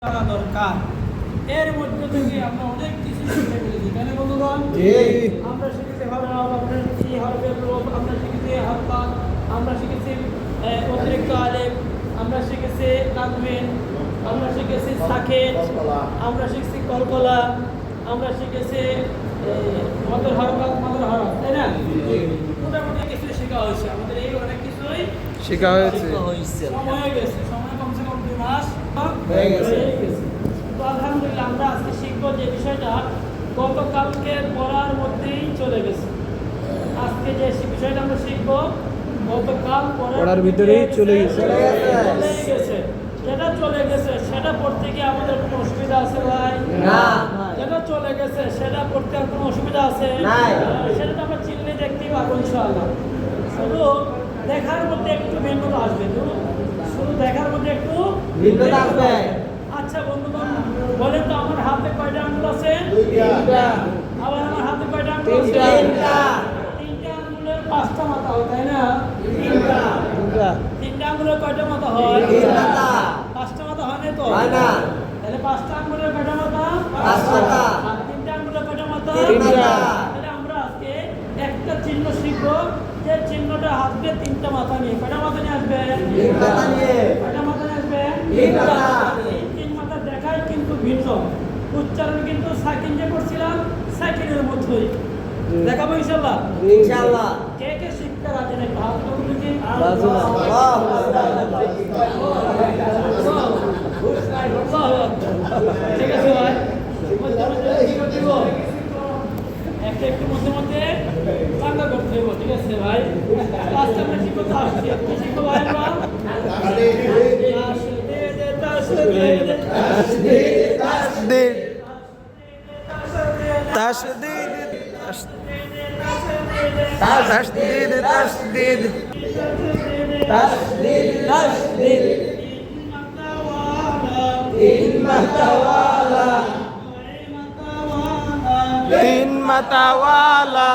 করা দরকার। এর মধ্যে থেকে আমরা অনেক কিছু শিখতে পেরেছি, তাই না বন্ধুগণ? আমরা শিখেছি হরফ, আমরা শিখেছি হরফের রূপ, আমরা শিখেছি হরফাত, আমরা শিখেছি অতিরিক্ত আলেফ, আমরা শিখেছি তানবিন, আমরা শিখেছি সাকিন, আমরা শিখেছি কলকলা, আমরা শিখেছি মদর হরফাত, মদর হরফ, তাই না? মোটামুটি কিছু শেখা হয়েছে, আমাদের এই অনেক কিছুই শেখা হয়েছে। সময় হয়ে গেছে, সময় কমসে কম 2 মাস হয়ে গেছে। তো আলহামদুলিল্লাহ আমরা আজকে শিখবো যে বিষয়টা গতকালকে পড়ার মধ্যেই চলে গেছে। আজকে যে বিষয়টা আমরা শিখবো গতকাল পড়ার ভিতরেই চলে গেছে। যেটা চলে গেছে সেটা পড়তে গিয়ে আমাদের কোনো অসুবিধা আছে ভাই? না। যেটা চলে গেছে সেটা পড়তে আর কোনো অসুবিধা আছে? নাই। সেটা তো আমরা চিনলে দেখতেই পারবো ইনশাআল্লাহ। শুধু দেখার মধ্যে একটু ভিন্নতা আসবে, শুধু দেখার মধ্যে একটু ভিন্নতা আসবে। আচ্ছা বন্ধুগণ, বলেন তো আমার হাতে কয়টা আঙ্গুল আছে? দুইটা। আবার আমার হাতে কয়টা আঙ্গুল আছে? তিনটা। তিনটা আঙ্গুলের 5টা মাথা হয়, তাই না? তিনটা। তিনটা আঙ্গুলের কয়টা মাথা হয়? তিনটা। 5টা মাথা হয় না তো? হয় না। তাহলে 5টা আঙ্গুলের কয়টা মাথা? 5 মাথা। আর তিনটা আঙ্গুলের কয়টা মাথা? তিনটা। তাহলে আমরা আজকে একটা চিহ্ন শিখবো, যে চিহ্নটা আসবে 3টা মাথা নিয়ে। কয়টা মাথা নিয়ে আসবে? তিনটা নিয়ে। কয়টা মাথা নিয়ে আসবে? তিনটা। এই 3 মাথা দেখাই কিন্তু ভিন্ন, উচ্চারণ কিন্তু সাকিন যে করছিলাম সাকিনের মতোই দেখাবো ইনশাআল্লাহ। ইনশাআল্লাহ। কে কে শিখতে রাজি নাকি হাত তুলুন দেখি। ঠিক আছে ভাই, একটা একটু মধ্যে মধ্যে চাঙ্গা করতে হইব, ঠিক আছে ভাই? আজকে আমরা কি করতে আসছি? কি শিখবো ভাই আমরা? তিন মাতাওয়ালা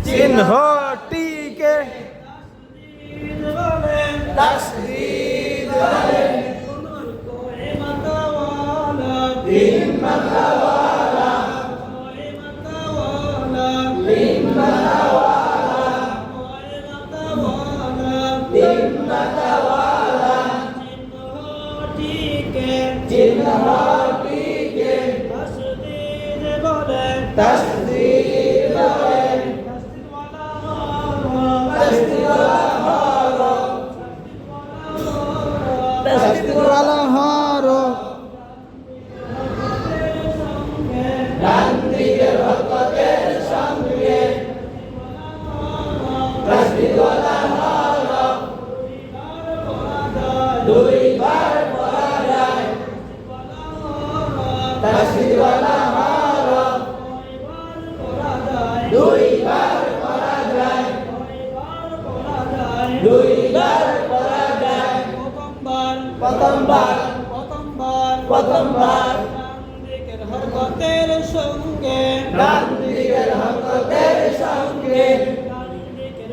চিহ্নটিকে তাসদীদ বলে। তিন মাতাওয়ালা তিন মাতাওয়ালা তিন মাতাওয়ালা চিহ্নটিকে তাসদীদ বলে। তাসদীদওয়ালা হরফ ডান দিকের হরকতের সঙ্গে তাসদীদওয়ালা হরফ দুইবার পড়া যায়। তাসদীদওয়ালা হরফ দুইবার পড়া যায়। দুইবার পড়া যায়। প্রথমবার হরকতের সঙ্গে ডান দিকের হরকতের সঙ্গে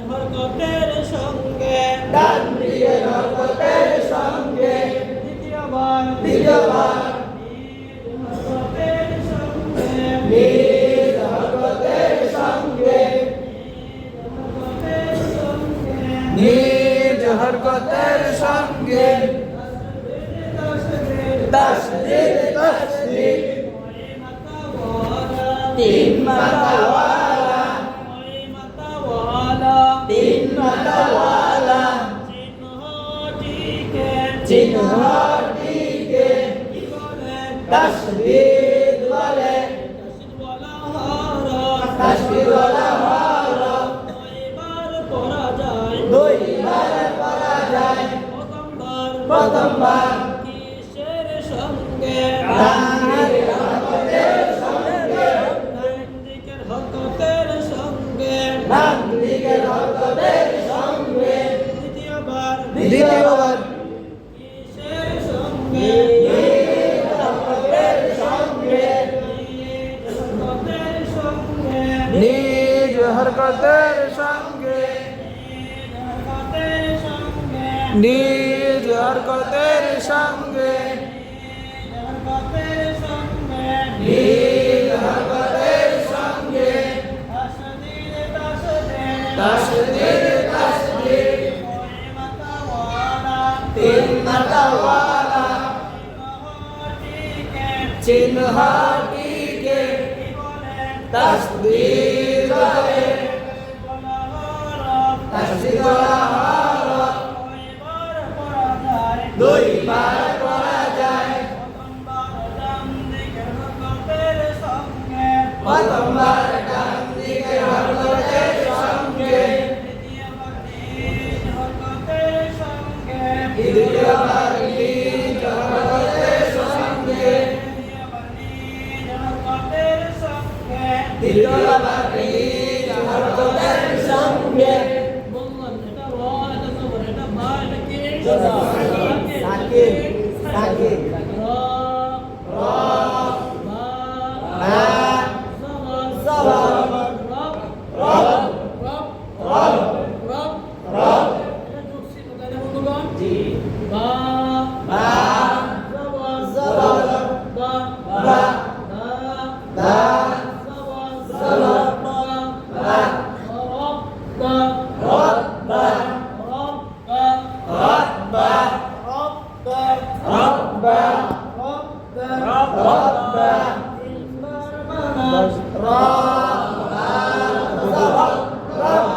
হরকতের সঙ্গে ডান দিকের হরকতের সঙ্গে দ্বিতীয়বার দ্বিতীয়বার হরকতের সঙ্গে নিজ হরকতের সঙ্গে হরকতের সঙ্গে নিজ হরকতের সঙ্গে তাসদীদ তাসদীদ তিন মাতাওয়ালা তিন মাতাওয়ালা চিহ্নটিকে তাসদীদ বলে। তাসদীদওয়ালা হরফ দুইবার পড়া যায়। প্রথমবার কিসের সঙ্গে? ডানের হরকতের সঙ্গে ডান দিকের হরকতের সঙ্গে ডান দিকের হরকতের সঙ্গে দ্বিতীয়বার দ্বিতীয়বার কিসের সঙ্গে? নিজ হরকতের সঙ্গে হরকতের সঙ্গে নিজ হরকতের সঙ্গে নিজ হরকতের সঙ্গে হরকতের সঙ্গে নিজ হরকতের সঙ্গে তাসদীদ তাসদীদ তিন মাতাওয়ালা চিহ্নটিকে তাসদীদ বলে তাসদীদ হরফ দুইবার পড়া যায় প্রথমবার ডান দিকের হরকতের সঙ্গে দ্বিতীয়বার নিজ হরকতের সঙ্গে তৃতীয়বার নিজ হরকতের সঙ্গে বললাম এটা র এটা জবর এটা বা এটা কি সাকিব সাকিব র র বা বা জবর জবর রব রব রব রব রব রব এটা জুড়ছি তো তাহলে বন্ধুগণ জি বা বা জবর জবর বা বা দা দা জবর জবর বা বা রব বা রব বা রব বা রব বা রব বা রব বা রব বা রব বা র বা জবর রব রব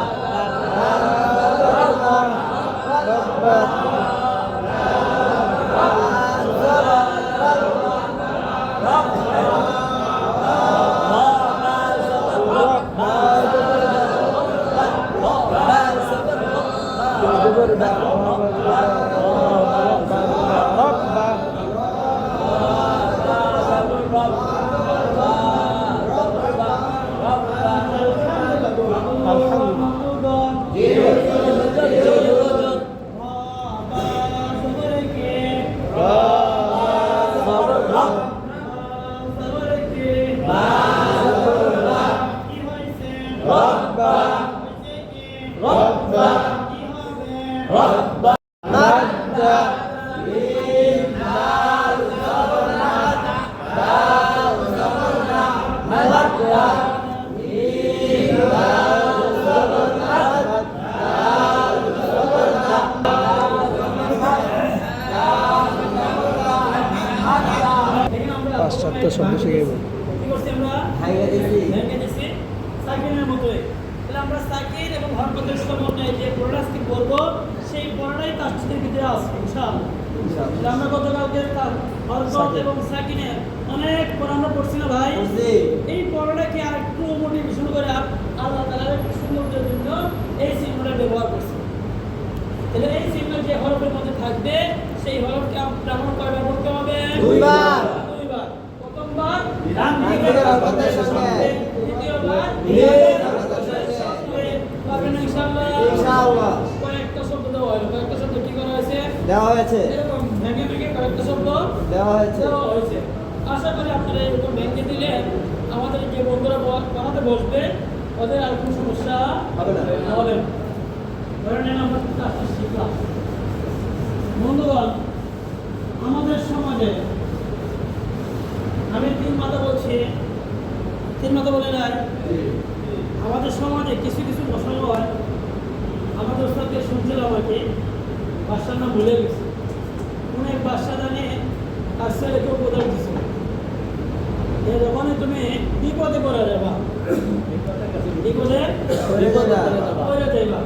বা পাশ্চাত্য শব্দ শিখে কি করছি আমরা খাইয়ে দিছি ভেঙে দিছি সাকিনের মতোই তাহলে আমরা সাকিন এবং হরকতের সমন্বয়ে যে পড়াটি করব সেই পড়াটাই তাসদীদের ভিতরে আছে ইনশাআল্লাহ তাহলে আমরা গতকালকে হরকত এবং সাকিনের অনেক পড়া আমরা পড়ছি না ভাই জি এই পড়াটাকে আর একটু মোটিভেশন করে আল্লাহ তাআলার একটু সুন্দরের জন্য এই চিহ্নটা ব্যবহার করছি তাহলে এই চিহ্ন যে হরফের মধ্যে থাকবে সেই হরফকে আমরা কয়বার পড়তে হবে দুইবার দুইবার প্রথমবার ডান দিকের হরকতের সঙ্গে দ্বিতীয়বার নিজ হরকতের সঙ্গে পারবেন ইনশাআল্লাহ ইনশাআল্লাহ কয়েকটা শব্দ দেওয়া হলো কয়েকটা শব্দ কি করা হয়েছে দেওয়া হয়েছে এরকম ভেঙে ভেঙে কয়েকটা শব্দ দেওয়া হয়েছে দেওয়া হয়েছে আশা করি আপনারা এরকম ভেঙে দিলে আমাদের যে বন্ধুরা বানাতে বসবে ওদের আর কোনো সমস্যা হবে না হবে না। ধরে নেন আমরা কাজটা শিখলাম বন্ধুগণ আমাদের সমাজে আমি তিন মাথা বলছি তিন মাথা বলে নাই আমাদের সমাজে কিছু কিছু মুসলমান আমাদের ওস্তাদকে শুনছিলাম আর কি বাদশার নাম ভুলে গেছে অনেক বাদশা জানে তার ছেলেকে উপদেশ দিছে যে যখনই তুমি বিপদে পড়ে যাবা বিপদে পড়ে যাইবা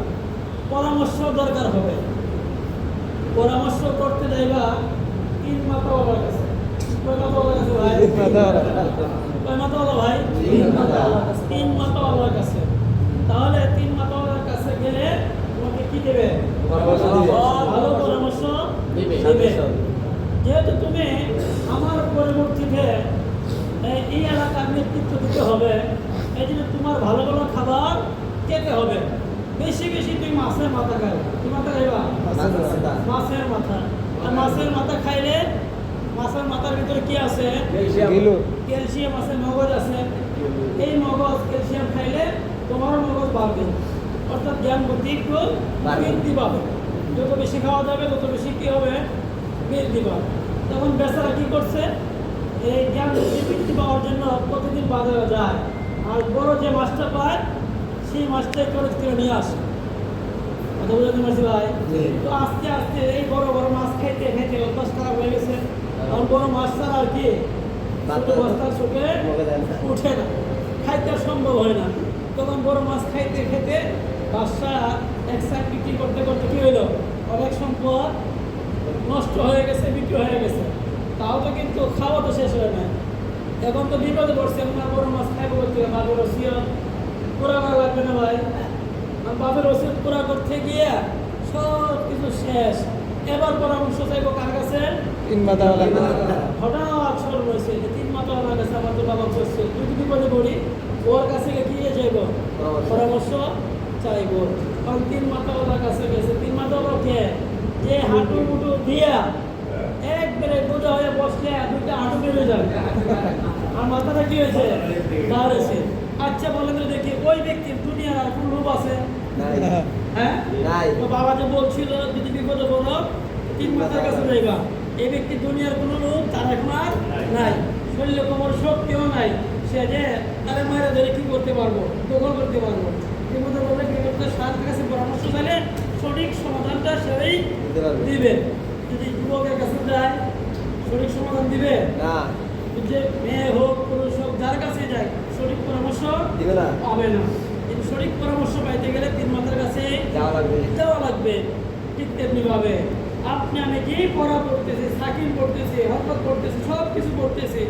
পরামর্শ দরকার হবে পরামর্শ করতে যাইবা তিন মাথা বাবার কাছে কয় মাথা বাবার কাছে ভাই কয় মাথা বাবা ভাই তিন মাথা বাবার কাছে তাহলে তিন মাথা বাবার কাছে গেলে তোমাকে কি দেবে ভালো পরামর্শ দিবে যেহেতু তুমি আমার পরবর্তীতে এই এলাকার নেতৃত্ব দিতে হবে এই জন্য তোমার ভালো ভালো খাবার খেতে হবে বেশি বেশি তুমি মাছের মাথা খাবে কি মাথা খাইবা মাছের মাথা আর মাছের মাথা খাইলে মাছের মাথার ভিতরে কি আছে ক্যালসিয়াম আছে মগজ আছে এই মগজ ক্যালসিয়াম খাইলে তোমার মগজ বাড়বে অর্থাৎ জ্ঞান বুদ্ধি একটু বৃদ্ধি পাবে যত বেশি খাওয়া যাবে তত বেশি কি হবে, বৃদ্ধি পাবে। তখন বেচারা কি করছে, এই জ্ঞান বৃদ্ধি পাওয়ার জন্য প্রতিদিন বাজারে যায়, আর বড় যে মাছটা পায় সেই মাছটাই খরচ করে নিয়ে আসে। কথা বুঝতে পারছি ভাই? তো আস্তে আস্তে এই বড় বড় মাছ খাইতে খাইতে অভ্যাস খারাপ হয়ে গেছে। আর বড় মাছ ছাড়া আর কি ছোট বস্তার চোখে উঠে না, খাইতে আর সম্ভব হয় না। তখন বড় মাছ খাইতে খেতে বাদশা এক সাইড বিক্রি করতে করতে কি হইলো, অনেক সম্পদ নষ্ট হয়ে গেছে, বিক্রি হয়ে গেছে। তাও তো কিন্তু খাওয়া তো শেষ হয় না। এখন তো বিপদে পড়ছে, এখন আর বড় মাছ খাইবো করতে বাপের ওসিয়ত পুরা করা লাগবে না ভাই। আর বাপের ওসিয়ত পুরা করতে গিয়ে সব কিছু শেষ। এবার পরামর্শ চাইবো কার কাছে? তিন মাথা লাগবে না। হঠাৎ স্মরণ হয়েছে যে তিন মাথা আমার কাছে আমার তো বাবা করছে, যদি বিপদে পড়ি ওর কাছে গিয়ে যাইব, পরামর্শ চাইবো। কারণ তিন মাথাওয়ালার কাছে গেছে। তিন মাথাওয়ালা কে? যে হাঁটু মুটু দিয়া একবারে বোঝা হয়ে বসলে দুইটা হাঁটু বেড়ে যাবে, আর মাথাটা কি হয়েছে, দাঁড়িয়েছে। আচ্ছা বলেন তো দেখি, ওই ব্যক্তির দুনিয়ার আর কোন লোভ আছে? হ্যাঁ, তো বাবা যে বলছিল যদি বিপদে পড়ো তিন মাথার কাছে যাইবা, এই ব্যক্তি দুনিয়ার কোনো লোভ তার এখন আর নাই, শরীরে কোমর শক্তিও নাই, সে যে তারা মায়েরা ধরে কি করতে পারবো, দখল করতে পারবো। বিপদে বললে কি করতে, সাথে কাছে পরামর্শ চাইলে সঠিক সমাধানটা সেই দিবে। যদি যুবকের কাছে যায় সঠিক সমাধান দিবে না, যে মেয়ে হোক পুরুষ হোক যার কাছে যায় সঠিক পরামর্শ দিবে না, পাবে না। কিন্তু সঠিক পরামর্শ পাইতে গেলে তিন মাথার কাছে যাওয়া লাগবে। ঠিক তেমনি ভাবে আপনি আমি কি পড়া পড়তেছি, সাকিব পড়তেছি, হরকত পড়তেছি, সব কিছু পড়তেছি,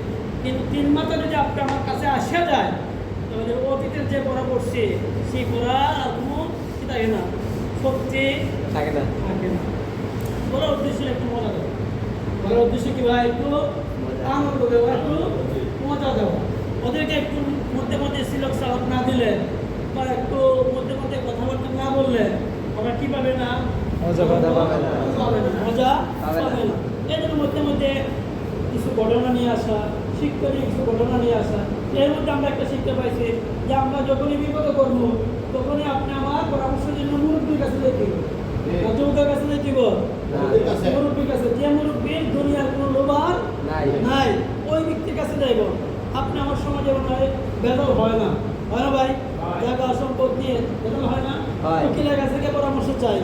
কিন্তু তিন মাথা যদি আপনি আমার কাছে আসা যায় তাহলে অতীতের যে পড়া পড়ছি সেই পড়া আর কোনো কি থাকে না, শক্তি থাকে না। থাকে না। বলার উদ্দেশ্য একটু মজা দেওয়া, বলার উদ্দেশ্য কি ভাই, একটু আনন্দ দেওয়া, একটু মজা দেওয়া। ওদেরকে একটু মধ্যে মধ্যে সিলক সালক না দিলে বা একটু মধ্যে মধ্যে কথাবার্তা না বললে ওরা কি পাবে না, মজা পাবে না, পাবে না, মজা পাবে না। পাবে না। এই জন্য মধ্যে মধ্যে কিছু ঘটনা নিয়ে আসা, শিক্ষণীয় কিছু ঘটনা নিয়ে আসা। এর মধ্যে আমরা একটা শিক্ষা পাইছি যে আমরা যখনই বিপদে করবো তখনই আপনি আমার পরামর্শের জন্য মুরব্বীর কাছে যেতে হবে। যুবকের কাছে যেতে হবে, মুরব্বীর কাছে। যে মুরব্বীর দুনিয়ার কোনো লোভার নাই ওই ব্যক্তির কাছে যাইব। আপনি আমার সমাজে মনে হয় বেদল হয় না, হয় না ভাই? জায়গা সম্পদ নিয়ে বেদল হয় না। উকিলের কাছে গিয়ে পরামর্শ চাই,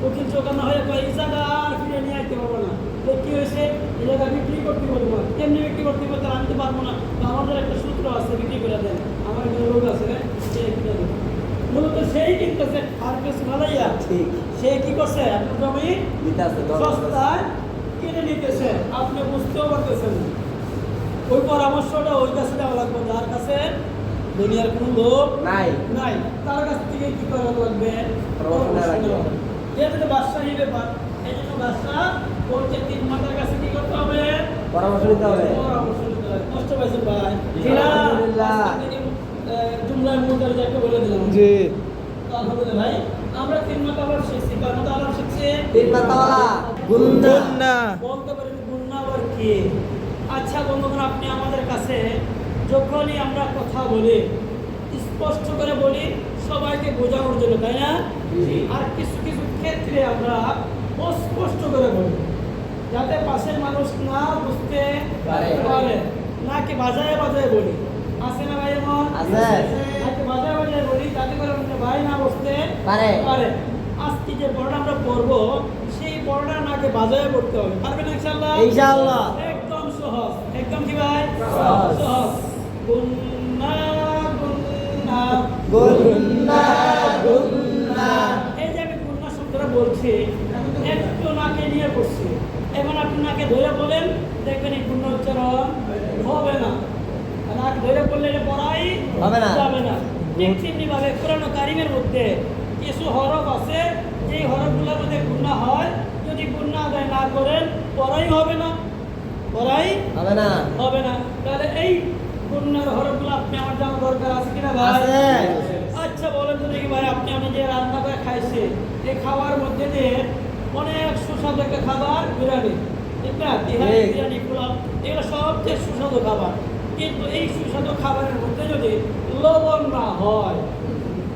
উকিল চোখানো হয়ে কয় এই জায়গা আর ফিরে নিয়ে আসতে পারবো না, তো কি হয়েছে, এই জায়গা বিক্রি করতে পারবো না। কেমনি বিক্রি করতে পারতে আনতে পারবো না, তো আমাদের একটা সূত্র আছে, বিক্রি করে দেন, আমার একটা লোক আছে সে কিনে দেবে। মূলত সেই কিনতেছে আর কিছু ভালাইয়া, সে কি করছে আপনার জমি সস্তায় কিনে নিতেছে, আপনি বুঝতেও পারতেছেন। ওই পরামর্শটা ওই কাছে দেওয়া লাগবে যার কাছে দুনিয়ার কোনো লোক নাই, তার কাছ থেকে কি করা লাগবে, যেহেতু বাদশাহী ব্যাপার, এই জন্য বাদশাহ বলছে তিন মাথার কাছে কি করতে হবে, পরামর্শ নিতে হবে। কষ্ট পাইছেন ভাই? জুমলায় মুদার যাকে বলে দিলাম জি, আলহামদুলিল্লাহ ভাই। আমরা তিন মাথা আবার শিখছি, কয় মাথা আবার শিখছি? তিন মাথাওয়ালা গুন্না। বলতে পারেন গুন্না আবার কি? আচ্ছা বন্ধুগণ, আপনি আমাদের কাছে যখনই আমরা কথা বলি স্পষ্ট করে বলি সবাইকে বোঝানোর জন্য, তাই না? আর কিছু কিছু ক্ষেত্রে আমরা অস্পষ্ট করে বলি যাতে পাশের মানুষ না বুঝতে পারে, নাকি বাজায় বাজায় বলি, আছে না ভাই? এমন নাকি বাজায় বাজায় বলি যাতে করে ভাই না বুঝতে পারে। আজকে যে পড়াটা আমরা পড়বো সেই পড়াটা নাকি বাজায় পড়তে হবে, পারবেন ইনশাআল্লাহ? ইনশাআল্লাহ। একদম সহজ, একদম কি ভাই? সহজ। গুন্না গুন্না গুন্না গুন্না। এই যে আমি গুন্না শব্দটা বলছি একটু নাকে নিয়ে পড়ছি, এখন আপনি নাকে ধরে বলেন, দেখবেন এই গুন্না উচ্চারণ হবে না। নাক ধরে বললে এটা পড়াই হবে না, যাবে না। ঠিক তেমনি ভাবে কোরআন কারিমের মধ্যে কিছু হরফ আছে যেই হরফগুলোর মধ্যে গুন্না হয়, যদি গুন্না আদায় না করেন পড়াই হবে না, পড়াই হবে না। তাহলে এই গুন্নার হরফগুলো আপনি আমার জানা দরকার আছে কিনা ভাই? আচ্ছা বলেন তো দেখি ভাই, আপনি আমি যে রান্না করে খাইছি এই খাওয়ার মধ্যে দিয়ে অনেক সুস্বাদু একটা খাবার বিরিয়ানি, ঠিক না? তিহারি, বিরিয়ানি, পোলাও, এগুলো সবচেয়ে সুস্বাদু খাবার। কিন্তু এই সুস্বাদু খাবারের মধ্যে যদি লবণ না হয়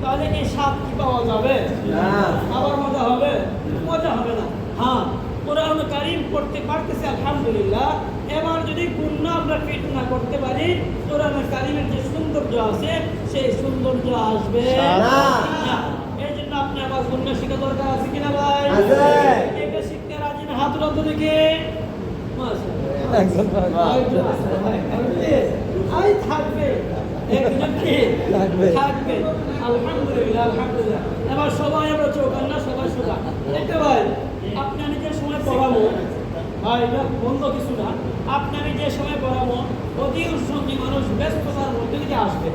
তাহলে কি স্বাদ কি পাওয়া যাবে? আবার মজা হবে? মজা হবে করতে পারতেছি আলহামদুলিল্লাহ। এবার যদি গুণা আমরা ফিট না করতে পারি, কোরআনে কারিমের যে সৌন্দর্য আছে সেই সৌন্দর্য আসবে না। এই জন্য আপনি আবার গুণা শিখা দরকার আছে কিনা ভাই? আছে। এটা শিখতে রাজি না? হাত উঠাতে দেখে একজন আই থাকবে, একজন কি থাকবে। থাকবে। আলহামদুলিল্লাহ আলহামদুলিল্লাহ। এবার সবাই আমরা চোখান না, সবাই সোজা। দেখতে ভাই, আপনি আমি যে সময় পড়াবো ভাই, এটা বন্ধ কিছু না। আপনি আমি যে সময় পড়াবো অধিকাংশ সঙ্গী মানুষ ব্যস্ততার মধ্যে দিকে আসবে,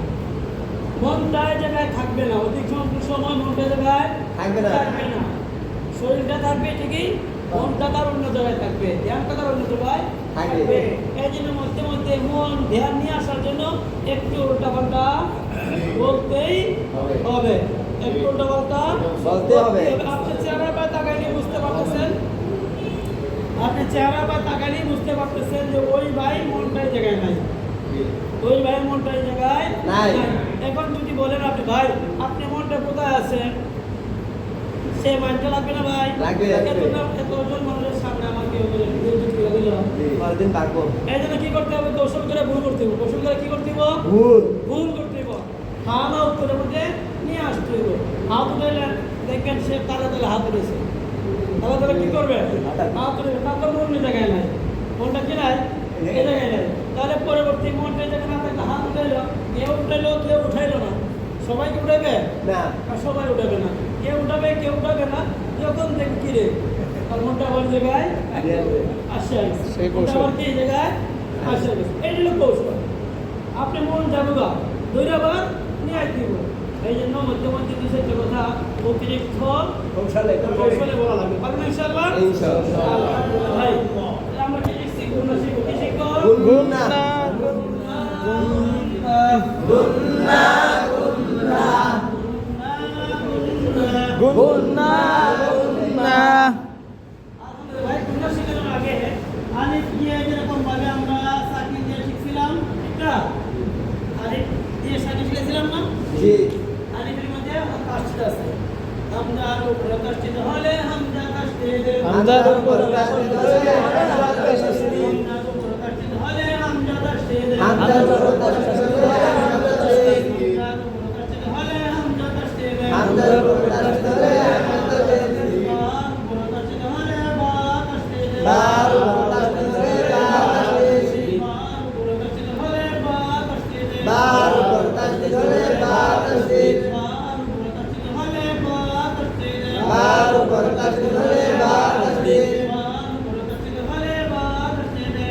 মনটা এই জায়গায় থাকবে না। অধিকাংশ সময় মনটা এই জায়গায় থাকবে না। থাকবে না। শরীরটা থাকবে ঠিকই, মনটা তার অন্য জায়গায় থাকবে, ধ্যানটা তার অন্য জায়গায় থাকবে। এই জন্য মধ্যে মধ্যে মন ধ্যান নিয়ে আসার জন্য একটু উল্টাপাল্টা বলতেই হবে, একটু উল্টাপাল্টা বলতে হবে। আপনি চেহারা বা তাকাইলে বুঝতে পারতেছেন, আপনি চেহারা বা তাকাইলে বুঝতে পারতেছেন যে ওই ভাই মনটা এই জায়গায় নাই, ওই ভাই মনটা এই জায়গায় নাই। এখন যদি বলেন আপনি ভাই আপনি মনটা কোথায় আছেন, সে মানতে লাগবে না ভাই? লাগবে। এতজন মানুষের সামনে আমাকে পরদিন থাকবো। এই জন্য কি করতে হবে? কৌশল করে ভুল করতে হবে। কৌশল করে কি করতে হবে? ভুল। ভুল করতে হবে। হ্যাঁ না উত্তরের মধ্যে নিয়ে আসতে হবে। হাত উঠাইলেন, দেখবেন সে তালে তালে হাত উঠেছে, তাহলে তাহলে কি করবে? হাত উঠে তারপর মন এই জায়গায় নাই, মনটা কি নাই? এই জায়গায় নাই। তাহলে পরবর্তী মনটা এই জায়গায় না থাকলে হাত উঠাইলো, কেউ উঠাইলো কেউ উঠাইলো না, সবাইকে উঠাবে না। আর সবাই উঠাবে না, কেউ উঠাবে কেউ উঠাবে না। যখন দেখি কি রে তার মনটা আবার জায়গায় আসে গেছে, সেই মনটা কৌশল। আবার কি জায়গায় আসে গেছে। এই হলো কৌশল। আপনি মন যাবো গা ধরে আবার নিয়ে আসতে হবে। এই জন্য মধ্যে মধ্যে দু চারটে কথা অতিরিক্ত কৌশলে বলা লাগবে। পারবেন ইনশাআল্লাহ? ইনশাআল্লাহ। আলহামদুলিল্লাহ। ভাই তাহলে আমরা কি শিখছি? গুণা শিখবো। কি শিখবো? গুণা। গুণা। ভাই গুণা শেখানোর আগে আলিফ দিয়ে যেরকম ভাবে আমরা সাকিন দিয়ে শিখছিলাম, এটা আলিফ দিয়ে সাকিন শিখেছিলাম না? জি। আলিফের মধ্যে তাসদীদ আছে। হামজার উপরে তাসদীদ হলে হামজা তাসদীদ, হামজার উপরে তাসদীদ হলে হামজা তাসদীদ, হামজার উপরে তাসদীদ হলে হামজা তাসদীদ, হামজার উপরে তাসদীদ হলে হামজা তাসদীদ, হামজার উপরে তাসদীদ হলে হামজা তাসদীদ, বার উপরে তাসদীদ হলে বা তাসদীদ, বার উপরে তাসদীদ হলে বা তাসদীদ, বার উপরে তাসদীদ হলে বা তাসদীদ,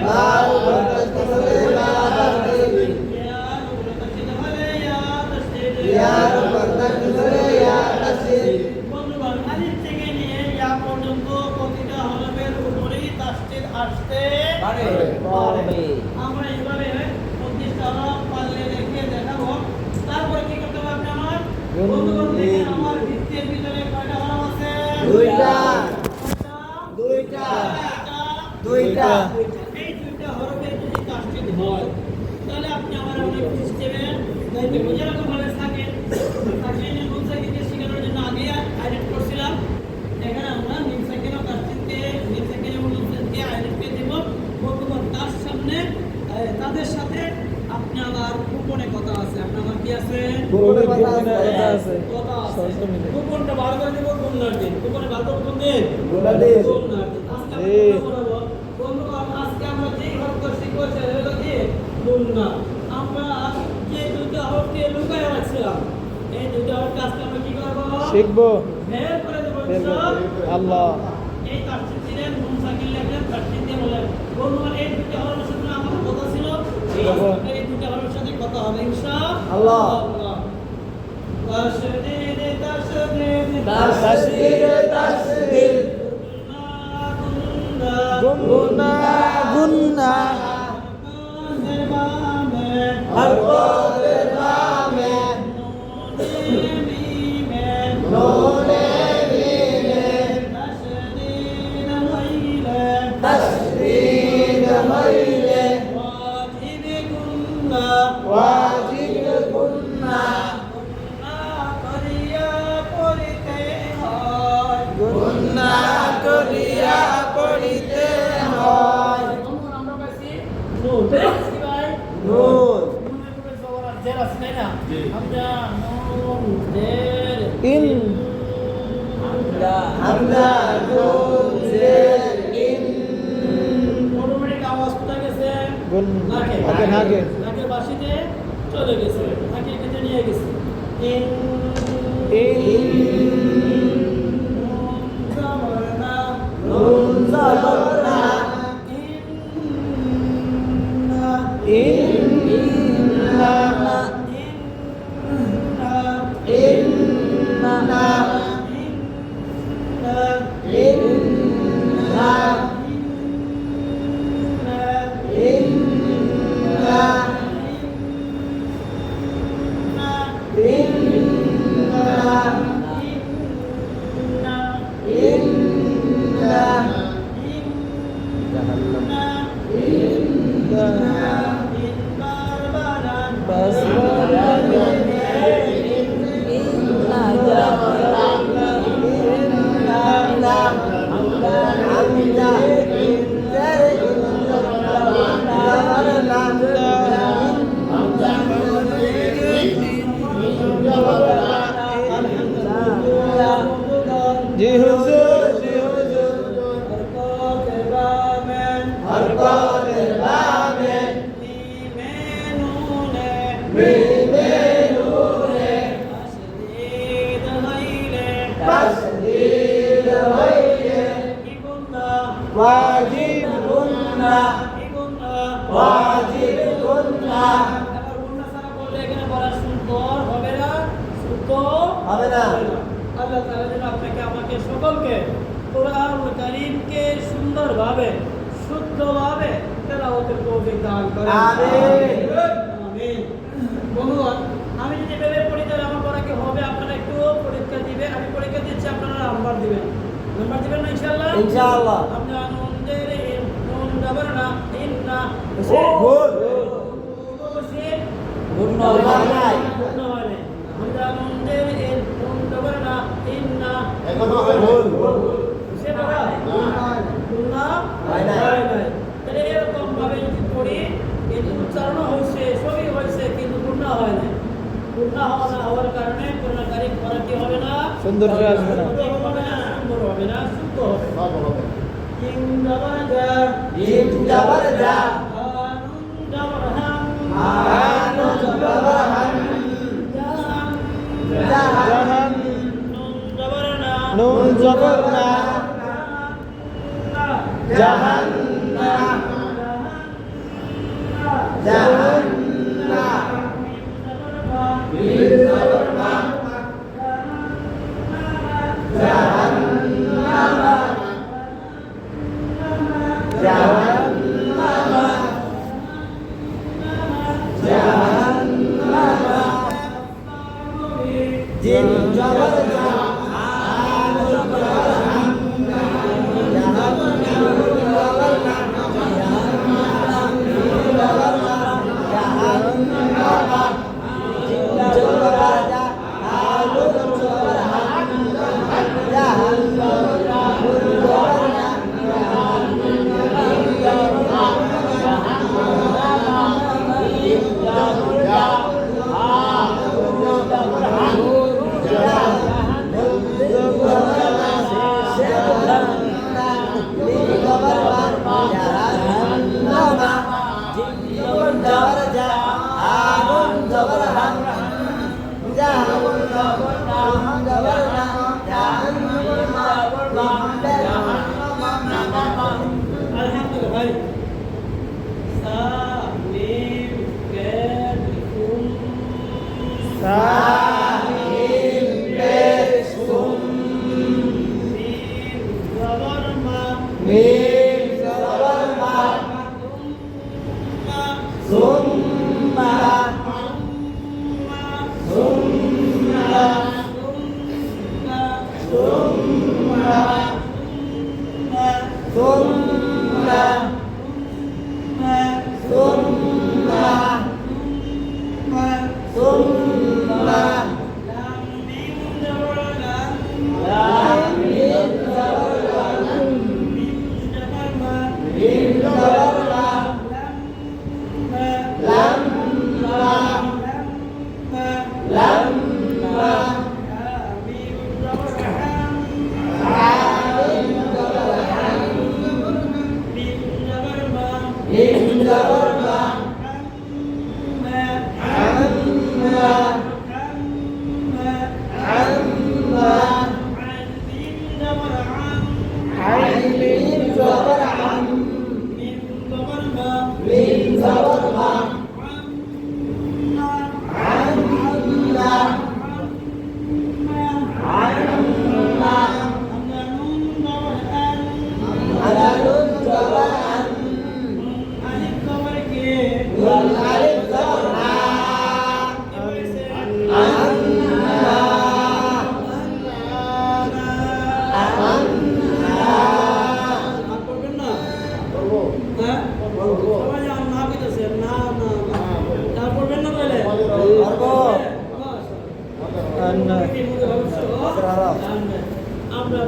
বার উপরে তাসদীদ হলে বা তাসদীদ, ইয়ার উপরে তাসদীদ হলে ইয়া তাসদীদ। বন্ধুগণ, আলিফ থেকে নিয়ে ইয়া পর্যন্ত প্রতিটা হরফের উপরেই তাসদীদ আসতে পারে। আমরা এবারে 25টা হরফ পারলে দেখিয়ে দেখাবো। তারপরে কি করতে হবে আপনি আমার? বন্ধুগণ, দেখেন আমার বৃত্তের ভিতরে কয়টা হরফ আছে? দুইটা। দুইটা। দুইটা। এই দুইটা হরফের যদি তাসদীদ হয় তাহলে আপনি আমার অনেক সিস্টেমে দায়িত্ব যেরকম ভাবে থাকে তাসদীদের মুনসাকিনকে শেখানোর জন্য আগে হাইলাইট করছিলাম। এখানে আমরা মুনসাকিন ও তাসদীদকে মুনসাকিন এবং মুনসাকিনকে হাইলাইটকে দেব। বন্ধুগণ, তার সামনে তাদের সাথে আপনি আমার গোপনে কথা আছে। আপনার আমার কি আছে? গোপনে কথা আছে। কথা আছে। গোপনটা বার করে দেব গুণার দিন। গোপনে বার করব কোন দিন? গুণার দিন। গুণার দিন। আজকে আমরা কথা বলবো। বন্ধুগণ, আজকে আমরা যেই হরফটা শিখবো সেটা হলো কি? গুণা। আমরা যে দুটো হরফকে লুকায় রাখছিলাম, এই দুটো হরফকে আজকে আমরা কি করবো? শিখবো। বের করে দেবো বের করে দেবো। ইনশাআল্লাহ। আল্লাহ। এই তাসদীদ দিলেন, নুন সাকিন লিখলেন, তাসদীদ দিয়ে বলেন। বন্ধুগণ, এই দুটো হরফের সাথে আমার কথা ছিল, এই দুটো হরফের সাথে কথা হবে ইনশাআল্লাহ। তাসদীদ তাসদীদ তাসদীদ তাসদীদ, গুণা গুণা, হরফের বামে, নুনে মিমে, তাসদীদ হইলে, ওয়াজিব গুণা, গুণা করিয়া পড়িতে হয়। কি ভাই নুন নুনের উপরে জবর আর জের আছে তাই না জি। হামজা নুন জের ইন হামজা নুন জের ইন অটোমেটিক আওয়াজ কোথায় গেছে গুন নাকে নাকে নাকে নাকের বাসিতে চলে গেছে নাকে কেটে নিয়ে গেছে ইন ইন নুন জবর না নুন জবর না ইন্না ইন্না ইন্না ইন্না जी हुजूर जी हुजूर हरकत बामें मीमेनूने तस्दीद गैरे वाजिब गुन्ना वाजिब गुन्ना হবে না আল্লাহ তাআলা যেন আপনাকে আমাকে সকলকে কোরআনুল কারীমকে সুন্দরভাবে শুদ্ধভাবে তেলাওয়াতের তৌফিক দান করেন আমিন। আমিন। বন্ধুগণ, আমি যদি ভেবে পড়ি তাহলে আমার পড়া কি হবে? আপনারা একটু পরীক্ষা দিবেন, আমি পরীক্ষা দিচ্ছি, আপনারা নাম্বার দিবেন না ইনশাআল্লাহ? ইনশাআল্লাহ। আমরা নুন জের ইন, নুন জবর না ইন্না ভুল মুসিব গুণ হয় নাই গুণ হয় নাই। আমরা নুন জের ইন, নুন জবর না ইন্না এখনো হয় নাই। সে পড়া গুণা হয় নাই। তাহলে এরকম ভাবে যদি পড়ি কিন্তু উচ্চারণ হয়েছে সবই হয়েছে কিন্তু গুণা হয় না। গুণা হওয়া না হওয়ার কারণে কোরআন কারীম পড়া কি হবে না? সুন্দর করে আসবে না সঠিক হবে না, সুন্দর হবে না, শুদ্ধ হবে। সব হবে। জিম জবর জা, জিম জবর জা হানুন জবর হাম, হানুন জবর হান জাহান, জাহান নুন জবর না, নুন জবর না জাহান্না জাহান্না মিম জবর মা জাহান্নামা জাহান্নামা জাহান্নামা জিম জবর জা আন জবর আন জাহান্নামা হ্যাঁ সবাই যান না কইতেছে না না না তারপর বেন না কইলে পারবো। আমরা